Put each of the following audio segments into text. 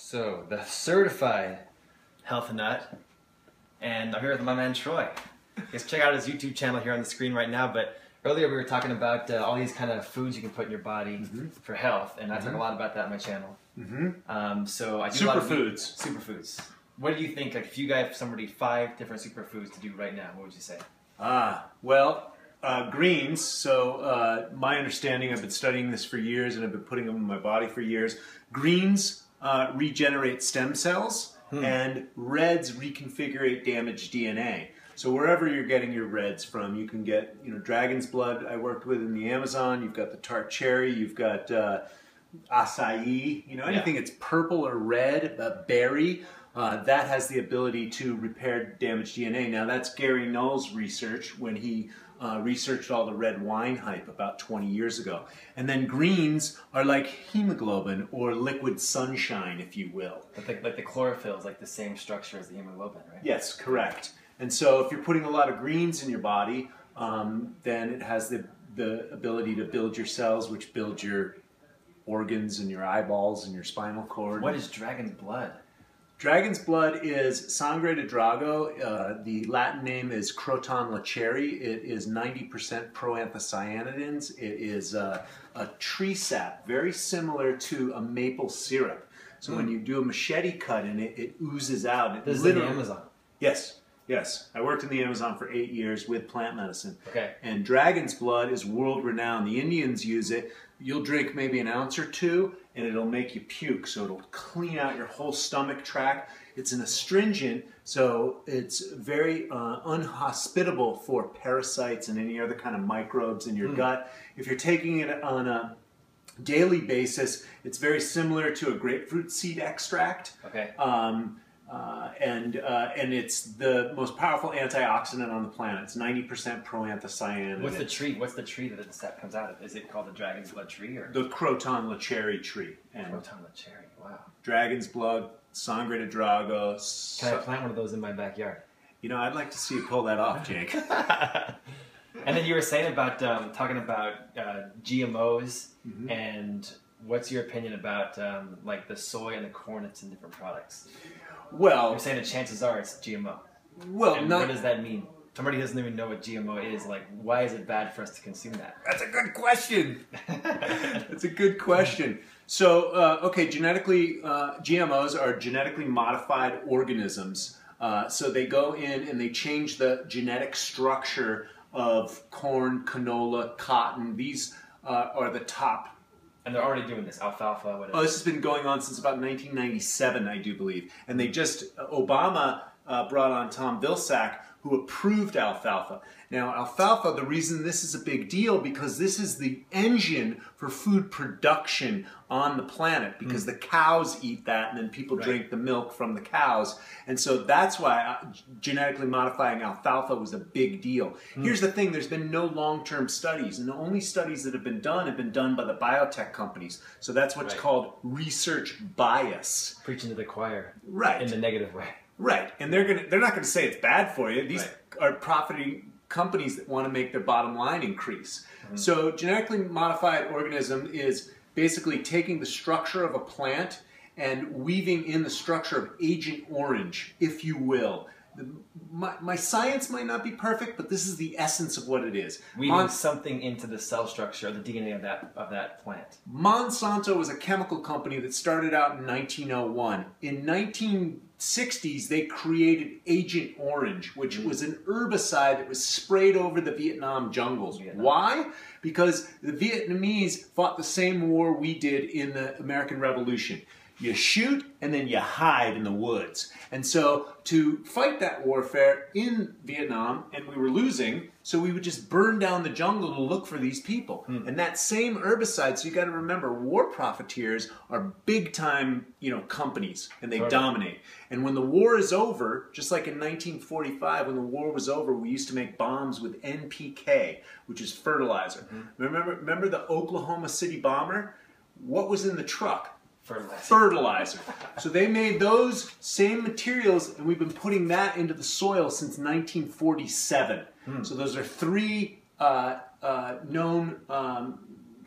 So, the certified health nut, and I'm here with my man Troy. Just check out his YouTube channel here on the screen right now, but earlier we were talking about all these kind of foods you can put in your body for health, and I talk a lot about that on my channel. So I do Superfoods. Superfoods. What do you think, like if you gave somebody 5 different superfoods to do right now, what would you say? Greens. So my understanding, I've been studying this for years and I've been putting them in my body for years. Greens regenerate stem cells and reds reconfigure damaged DNA. So wherever you're getting your reds from, you can get, dragon's blood I worked with in the Amazon, you've got the tart cherry, you've got acai, anything that's purple or red, berry, that has the ability to repair damaged DNA. Now that's Gary Null's research when he researched all the red wine hype about 20 years ago. And then greens are like hemoglobin or liquid sunshine, if you will. Like the chlorophyll is like the same structure as the hemoglobin, right? Yes, correct. And so if you're putting a lot of greens in your body, then it has the ability to build your cells, which build your organs and your eyeballs and your spinal cord. What is dragon's blood? Dragon's blood is sangre de drago. The Latin name is croton lecheri. It is 90% proanthocyanidins. It is a tree sap, very similar to a maple syrup. So when you do a machete cut in it, it oozes out. This is in the Amazon? Yes. Yes, I worked in the Amazon for 8 years with plant medicine. Okay. And dragon's blood is world renowned. The Indians use it. You'll drink maybe an ounce or two and it'll make you puke. So it'll clean out your whole stomach tract. It's an astringent, so it's very unhospitable for parasites and any other kind of microbes in your gut. If you're taking it on a daily basis, it's very similar to a grapefruit seed extract. Okay. And it's the most powerful antioxidant on the planet. It's 90% proanthocyanidin. What's the tree? What's the tree that the sap comes out of? Is it called the dragon's blood tree or the croton lecheri tree? And croton lecheri. Wow. Dragon's blood, sangre de drago. Can I plant one of those in my backyard? I'd like to see you pull that off, Jake. And then you were saying about talking about GMOs and what's your opinion about like the soy and the corn that's in different products? Well, you're saying the chances are it's GMO. Well, and what does that mean? Somebody doesn't even know what GMO is. Like, why is it bad for us to consume that? That's a good question. That's a good question. So, okay, GMOs are genetically modified organisms. So they go in and they change the genetic structure of corn, canola, cotton. These are the top. And they're already doing this, alfalfa, whatever. Oh, this has been going on since about 1997, I do believe. And they just, Obama brought on Tom Vilsack, who approved alfalfa. Now, alfalfa, the reason this is a big deal, because this is the engine for food production on the planet, because the cows eat that, and then people drink the milk from the cows. And so that's why genetically modifying alfalfa was a big deal. Here's the thing, there's been no long-term studies, and the only studies that have been done by the biotech companies. So that's what's called research bias. Preaching to the choir. Right. In the negative way. Right, and they're not going to say it's bad for you. These are profiting companies that want to make their bottom line increase. So genetically modified organism is basically taking the structure of a plant and weaving in the structure of Agent Orange, if you will. My science might not be perfect, but this is the essence of what it is. Weaving something into the cell structure, the DNA of that plant. Monsanto was a chemical company that started out in 1901. In 1960s, they created Agent Orange, which was an herbicide that was sprayed over the Vietnam jungles. Why? Because the Vietnamese fought the same war we did in the American Revolution. You shoot and then you hide in the woods. And so to fight that warfare in Vietnam, and we were losing, so we would just burn down the jungle to look for these people. And that same herbicide, so you got to remember, war profiteers are big time, companies, and they dominate. And when the war is over, just like in 1945, when the war was over, we used to make bombs with NPK, which is fertilizer. Remember the Oklahoma City bomber? What was in the truck? Fertilizer. So they made those same materials, and we've been putting that into the soil since 1947. So those are 3 known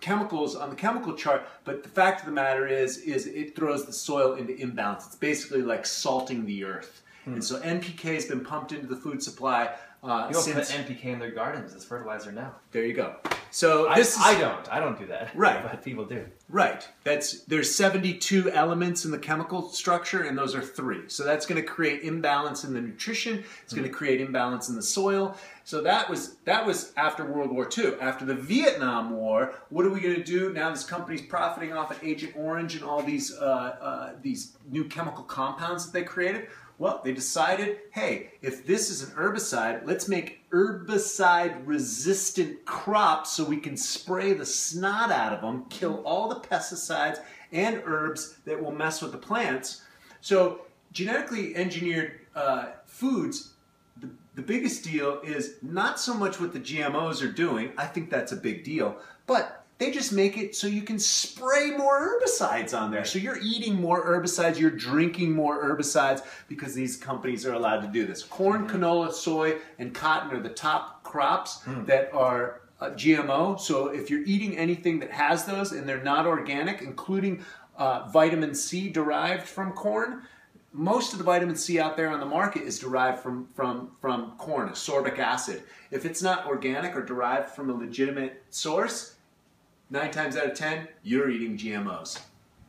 chemicals on the chemical chart, but the fact of the matter is it throws the soil into imbalance. It's basically like salting the earth. And so NPK has been pumped into the food supply People put NPK in their gardens as fertilizer now. There you go. So I don't do that. Right. But people do. Right. There's 72 elements in the chemical structure, and those are 3. So that's going to create imbalance in the nutrition. It's going to create imbalance in the soil. So that was after World War II. After the Vietnam War, what are we going to do? Now this company's profiting off of Agent Orange and all these new chemical compounds that they created. Well, they decided, hey, if this is an herbicide, let's make herbicide-resistant crops so we can spray the snot out of them, kill all the pesticides and herbs that will mess with the plants. So genetically engineered foods, the biggest deal is not so much what the GMOs are doing. I think that's a big deal. But they just make it so you can spray more herbicides on there. So you're eating more herbicides, you're drinking more herbicides because these companies are allowed to do this. Corn, canola, soy, and cotton are the top crops that are GMO. So if you're eating anything that has those and they're not organic, including vitamin C derived from corn, most of the vitamin C out there on the market is derived from corn, ascorbic acid. If it's not organic or derived from a legitimate source, 9 times out of 10, you're eating GMOs.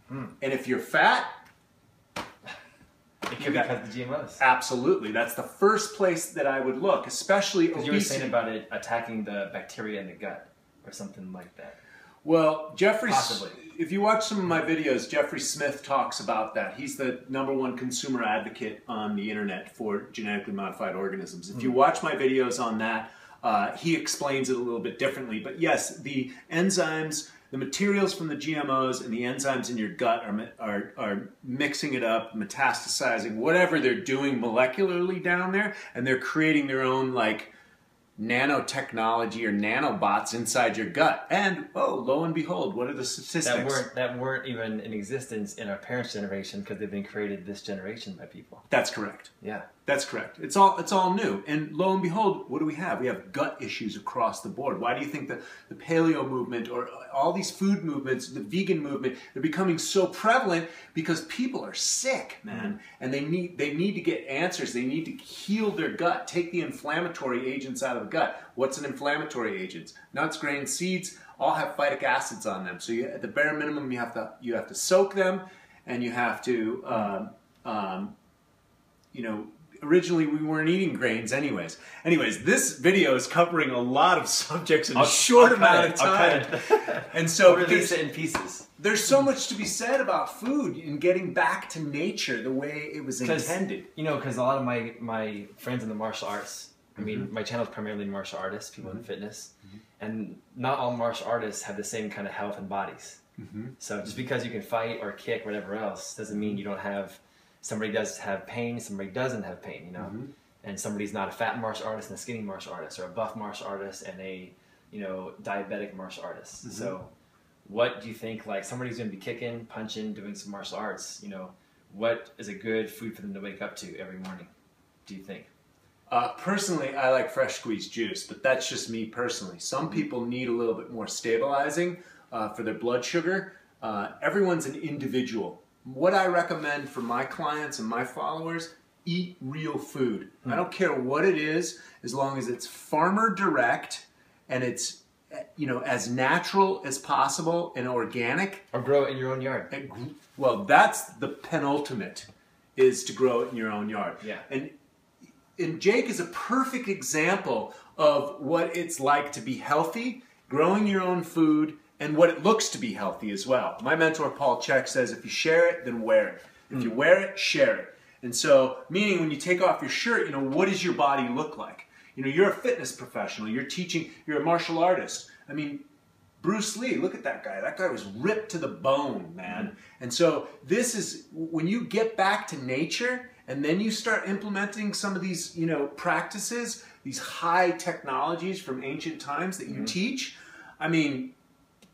And if you're fat, it could be because of the GMOs. Absolutely. That's the first place that I would look, especially obesity. Because you were saying about it attacking the bacteria in the gut or something like that. Well, if you watch some of my videos, Jeffrey Smith talks about that. He's the #1 consumer advocate on the internet for genetically modified organisms. If you watch my videos on that, he explains it a little bit differently. But yes, the enzymes, the materials from the GMOs and the enzymes in your gut are mixing it up, metastasizing, whatever they're doing molecularly down there, and they're creating their own like nanotechnology or nanobots inside your gut. And oh, lo and behold, what are the statistics? That weren't even in existence in our parents' generation because they've been created this generation by people. That's correct. Yeah. That's correct. It's all new. And lo and behold, what do we have? We have gut issues across the board. Why do you think the paleo movement or all these food movements, the vegan movement, they're becoming so prevalent? Because people are sick, man. And they need to get answers. They need to heal their gut, take the inflammatory agents out of the gut. What's an inflammatory agent? Nuts, grains, seeds all have phytic acids on them. So at the bare minimum, you have to soak them, and you have to originally we weren't eating grains anyways. Anyways, this video is covering a lot of subjects in a short amount of time. And so release it in pieces. There's so much to be said about food and getting back to nature the way it was intended. Because a lot of my friends in the martial arts, I mean, my channel is primarily martial artists, people in fitness, and not all martial artists have the same kind of health and bodies. So just because you can fight or kick, whatever else, doesn't mean you don't have. Somebody does have pain, somebody doesn't have pain, you know? And somebody's not a fat martial artist and a skinny martial artist, or a buff martial artist and a, diabetic martial artist. So what do you think, like somebody's going to be kicking, punching, doing some martial arts, what is a good food for them to wake up to every morning, do you think? Personally, I like fresh squeezed juice, but that's just me personally. Some people need a little bit more stabilizing for their blood sugar. Everyone's an individual. What I recommend for my clients and my followers, eat real food. I don't care what it is, as long as it's farmer direct and it's as natural as possible and organic. Or grow it in your own yard. Well, that's the penultimate, is to grow it in your own yard. Yeah. And Jake is a perfect example of what it's like to be healthy, growing your own food, and what it looks to be healthy as well. My mentor, Paul Chek, says if you share it, then wear it. If you wear it, share it. And so, meaning when you take off your shirt, what does your body look like? You're a fitness professional. You're teaching, you're a martial artist. I mean, Bruce Lee, look at that guy. That guy was ripped to the bone, man. And so this is, when you get back to nature and then you start implementing some of these, practices, these high technologies from ancient times that you teach, I mean,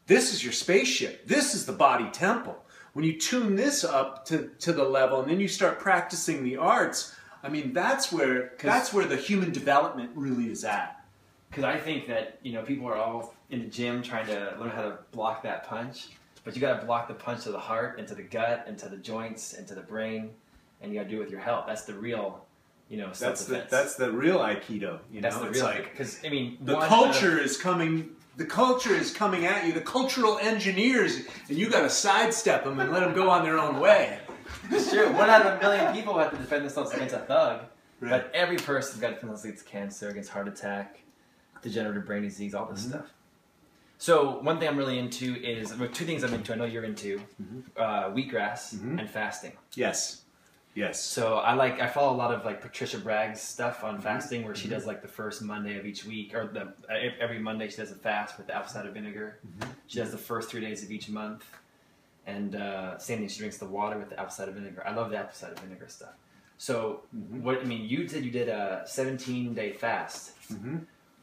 this is your spaceship. This is the body temple. When you tune this up to the level and then you start practicing the arts, I mean, that's where the human development really is at. Because I think that, you know, people are all in the gym trying to learn how to block that punch, but you got to block the punch to the heart, into the gut, into the joints, into the brain, and you got to do it with your health. That's the real, you know, self-defense. That's the real Aikido. You that's know, the it's real, like, because I mean, the culture is coming. The culture is coming at you. The cultural engineers, and you got to sidestep them and let them go on their own way. It's true. 1 out of a million people have to defend themselves against a thug, Right. but every person's got to defend themselves against cancer, against heart attack, degenerative brain disease, all this stuff. So one thing I'm really into is, well, 2 things I'm into. I know you're into wheatgrass and fasting. Yes. Yes. So I follow a lot of like Patricia Bragg's stuff on fasting, where she does like the first Monday of each week, or every Monday she does a fast with apple cider vinegar. She does the first 3 days of each month, and same thing, she drinks the water with the apple cider vinegar. I love the apple cider vinegar stuff. So what I mean, you said you did a 17-day fast.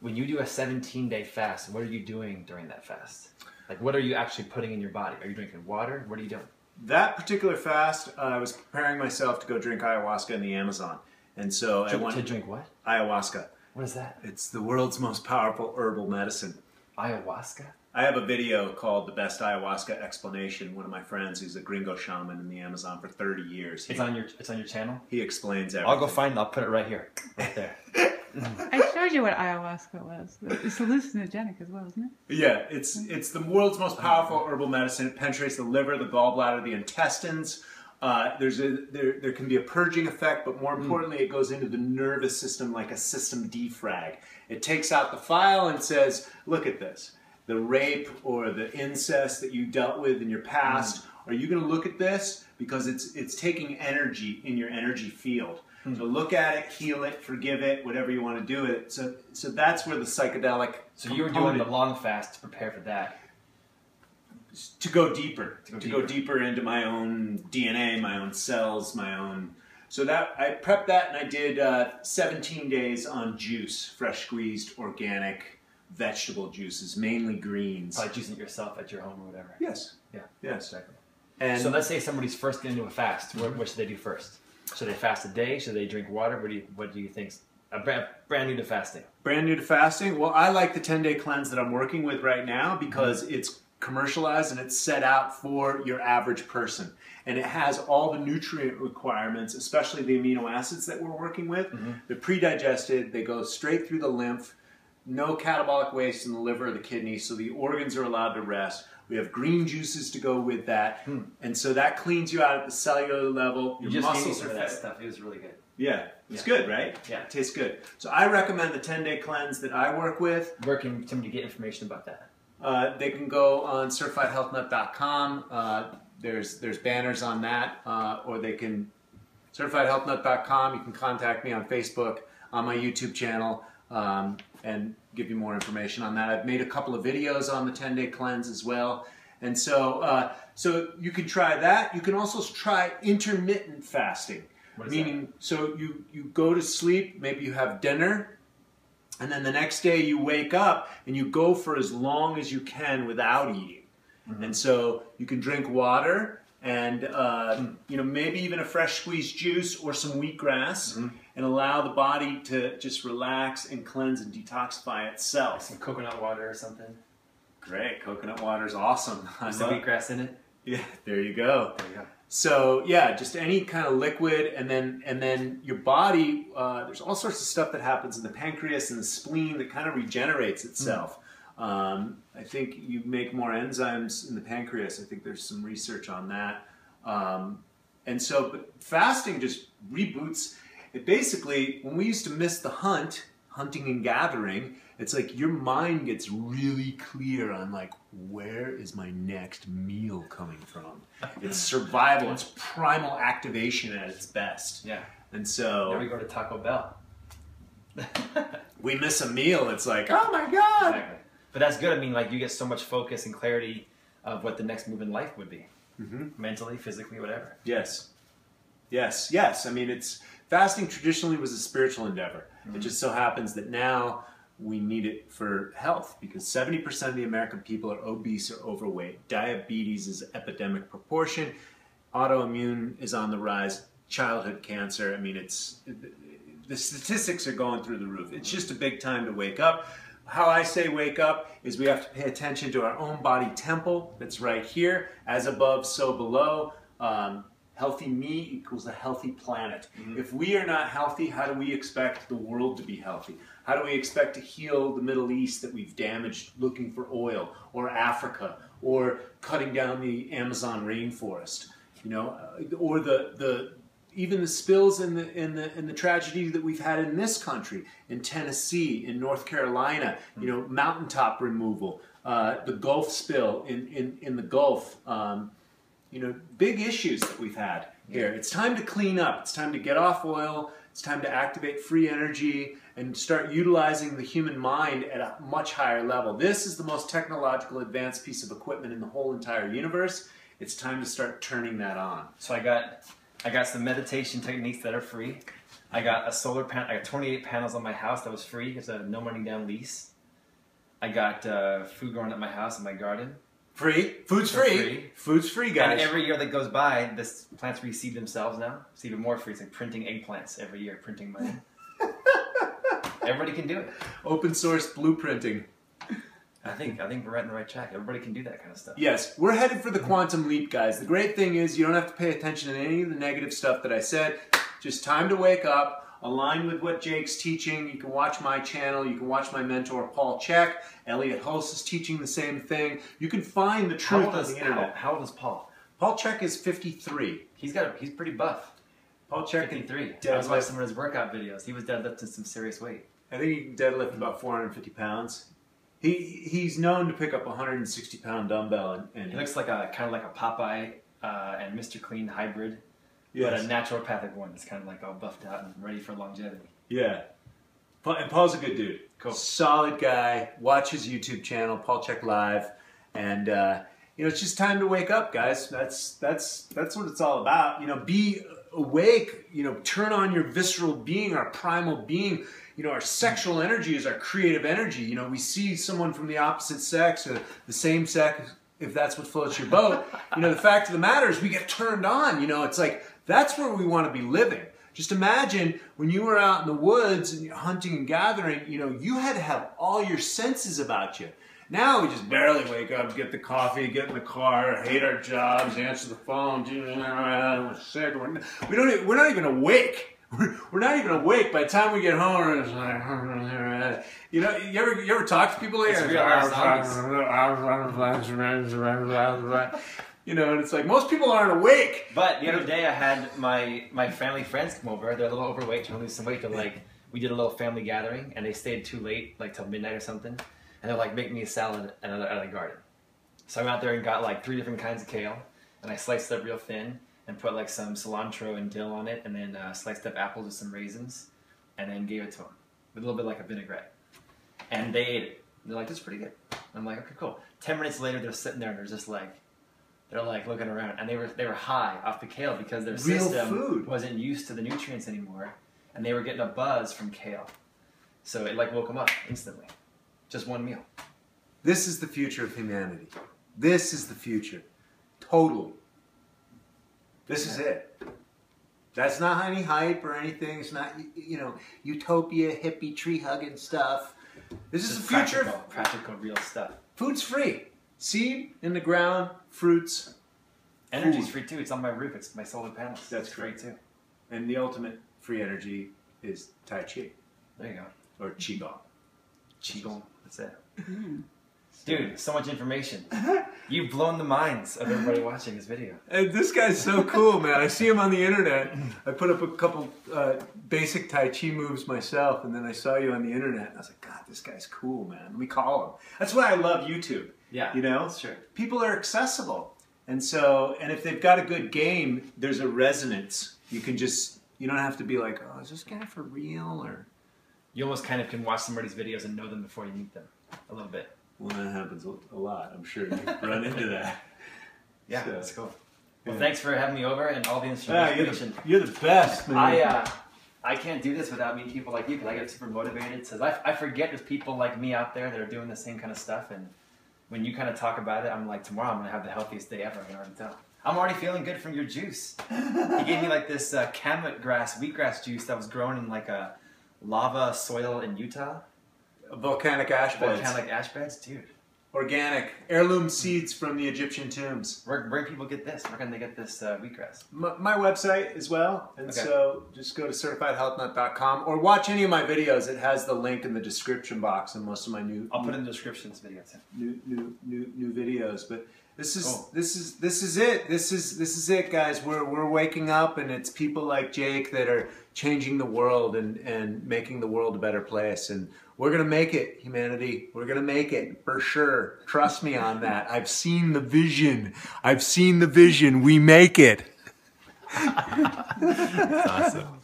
When you do a 17-day fast, what are you doing during that fast? Like, what are you actually putting in your body? Are you drinking water? What are you doing? That particular fast, I was preparing myself to go drink ayahuasca in the Amazon. And so I went to drink what? Ayahuasca. What is that? It's the world's most powerful herbal medicine. Ayahuasca? I have a video called The Best Ayahuasca Explanation. One of my friends who's a gringo shaman in the Amazon for 30 years. It's on your channel? He explains everything. I'll go find it. I'll put it right here. Right there. I showed you what ayahuasca was. It's hallucinogenic as well, isn't it? Yeah, it's the world's most powerful herbal medicine. It penetrates the liver, the gallbladder, the intestines. There can be a purging effect, but more importantly, it goes into the nervous system like a system defrag. It takes out the file and says, look at this. The rape or the incest that you dealt with in your past, are you going to look at this? Because it's taking energy in your energy field. So look at it, heal it, forgive it, whatever you want to do with it. So that's where the psychedelic. So you were doing the long fast to prepare for that. To go deeper. To go deeper into my own DNA, my own cells, my own. So that I prepped that, and I did 17 days on juice, fresh squeezed, organic vegetable juices, mainly greens. Probably juicing it yourself at your home or whatever. Yes. Yeah. Yes. Exactly. And so let's say somebody's first getting into a fast. What should they do first? Should they fast a day? Should they drink water? What do you think? Brand new to fasting. Brand new to fasting? Well, I like the 10-day cleanse that I'm working with right now because it's commercialized and it's set out for your average person. And it has all the nutrient requirements, especially the amino acids that we're working with. They're pre-digested. They go straight through the lymph. No catabolic waste in the liver or the kidney, so the organs are allowed to rest. We have green juices to go with that, and so that cleans you out at the cellular level. Your muscles are that stuff. It was really good. Yeah, it's good, right? Yeah, it tastes good. So I recommend the 10-day cleanse that I work with. Where can somebody get information about that? They can go on CertifiedHealthNut.com. There's banners on that, or they can CertifiedHealthNut.com. You can contact me on Facebook, on my YouTube channel. And give you more information on that. I've made a couple of videos on the 10-day cleanse as well. And so you can try that. You can also try intermittent fasting. Meaning, so you go to sleep, maybe you have dinner, and then the next day you wake up and you go for as long as you can without eating. And so you can drink water and maybe even a fresh squeezed juice or some wheatgrass, and allow the body to just relax and cleanse and detoxify itself. Some coconut water or something. Great, coconut water is awesome. With some wheatgrass in it. Yeah, there you go. There you go. So yeah, just any kind of liquid, and then your body. There's all sorts of stuff that happens in the pancreas and the spleen that kind of regenerates itself. I think you make more enzymes in the pancreas. I think there's some research on that. But fasting just reboots. It basically, when we used to miss the hunting and gathering, it's like your mind gets really clear on like, where is my next meal coming from? It's survival. It's primal activation at its best. Yeah. And so now we go to Taco Bell. We miss a meal. It's like, oh my God. Exactly. But that's good. I mean, like you get so much focus and clarity of what the next move in life would be. Mentally, physically, whatever. Yes. Yes. Yes. I mean, fasting traditionally was a spiritual endeavor. It just so happens that now we need it for health because 70% of the American people are obese or overweight. Diabetes is epidemic proportion. Autoimmune is on the rise. Childhood cancer. I mean, the statistics are going through the roof. It's just a big time to wake up. How I say wake up is we have to pay attention to our own body temple that's right here. As above, so below. Healthy me equals a healthy planet. If we are not healthy, how do we expect the world to be healthy? How do we expect to heal the Middle East that we've damaged looking for oil, or Africa, or cutting down the Amazon rainforest? You know, or even the spills and the tragedy that we've had in this country, in Tennessee, in North Carolina. You know, mountaintop removal, the Gulf spill in the Gulf. You know, big issues that we've had here. It's time to clean up. It's time to get off oil. It's time to activate free energy and start utilizing the human mind at a much higher level. This is the most technological advanced piece of equipment in the whole entire universe. It's time to start turning that on. So I got some meditation techniques that are free. I got a solar panel. I got 28 panels on my house that was free. It's a no money down lease. I got food growing at my house in my garden. Free. Food's free. Food's free, guys. And every year that goes by, this plants reseed themselves now. It's even more free. It's like printing eggplants every year, printing money. Everybody can do it. Open source blueprinting. I think we're right in the right track. Everybody can do that kind of stuff. Yes, we're headed for the quantum leap, guys. The great thing is you don't have to pay attention to any of the negative stuff that I said. Just time to wake up. Align with what Jake's teaching. You can watch my channel. You can watch my mentor, Paul Chek. Elliot Hulse is teaching the same thing. You can find the truth on the internet. How old is Paul? Paul Chek is 53. He's pretty buff. Paul Chek 53. I was watching some of his workout videos. He was deadlifting some serious weight. I think he can deadlift about 450 pounds. He's known to pick up a 160-pound dumbbell. And he looks like kind of like a Popeye and Mr. Clean hybrid. Yes. But a naturopathic one. It's kind of like all buffed out and ready for longevity. Yeah. And Paul's a good dude. Cool. Solid guy. Watch his YouTube channel, Paul Chek Live. And, you know, it's just time to wake up, guys. That's what it's all about. You know, be awake. You know, turn on your visceral being, our primal being. You know, our sexual energy is our creative energy. You know, we see someone from the opposite sex or the same sex, if that's what floats your boat. You know, the fact of the matter is we get turned on. You know, it's like, that's where we want to be living. Just imagine when you were out in the woods and you're hunting and gathering, you know, you had to have all your senses about you. Now we just barely wake up, get the coffee, get in the car, hate our jobs, answer the phone, we're sick. We're not even awake. We're not even awake. By the time we get home, it's like, you know, you ever talk to people like you know, and it's like, most people aren't awake. But the other day I had my family friends come over. They're a little overweight, trying to lose some weight. They're like, we did a little family gathering, and they stayed too late, like till midnight or something. And they're like, make me a salad out of the garden. So I went out there and got like 3 different kinds of kale, and I sliced it up real thin, and put like some cilantro and dill on it, and then sliced up apples with some raisins, and then gave it to them. With a little bit like a vinaigrette. And they ate it. They're like, this is pretty good. And I'm like, okay, cool. 10 minutes later, they're sitting there, and they're just like, they're like looking around, and they were high off the kale because their system wasn't used to the nutrients anymore, and they were getting a buzz from kale. So it like woke them up instantly. Just one meal. This is the future of humanity. This is the future. Totally. This is it. That's not any hype or anything. It's not, you know, utopia, hippie, tree-hugging stuff. This is the future. Practical, real stuff. Food's free. Seed in the ground, fruits. Energy's free too. It's on my roof. It's my solar panels. That's free too. And the ultimate free energy is Tai Chi. There you go. Or Qigong. Qigong. That's it. Dude, so much information. You've blown the minds of everybody watching this video. And this guy's so cool, man. I see him on the internet. I put up a couple basic Tai Chi moves myself, and then I saw you on the internet. And I was like, God, this guy's cool, man. Let me call him. That's why I love YouTube. Yeah, you know? Sure. People are accessible. And so, and if they've got a good game, there's a resonance. You can just, you don't have to be like, oh, is this guy for real? Or you almost kind of can watch somebody's videos and know them before you meet them. A little bit. Well, that happens a lot. I'm sure you run into that. Yeah, so, that's cool. Well, thanks for having me over and all the information. You're the best, man. I can't do this without meeting people like you because I get super motivated. So I forget there's people like me out there that are doing the same kind of stuff. And when you kind of talk about it, I'm like, tomorrow I'm going to have the healthiest day ever. I can already tell. I'm already feeling good from your juice. You gave me like this wheatgrass juice that was grown in like a lava soil in Utah. Volcanic ash beds. Volcanic ash beds, dude. Organic. Heirloom seeds from the Egyptian tombs. Where people get this? Where can they get this wheatgrass? My website as well. And Okay. so just go to certifiedhealthnut.com or watch any of my videos. It has the link in the description box and most of my I'll put it in the descriptions video too. new videos. But this is Cool. this is it. This is it, guys. We're waking up, and it's people like Jake that are changing the world and making the world a better place. And we're gonna make it, humanity. We're gonna make it for sure. Trust me on that. I've seen the vision. We make it. That's awesome.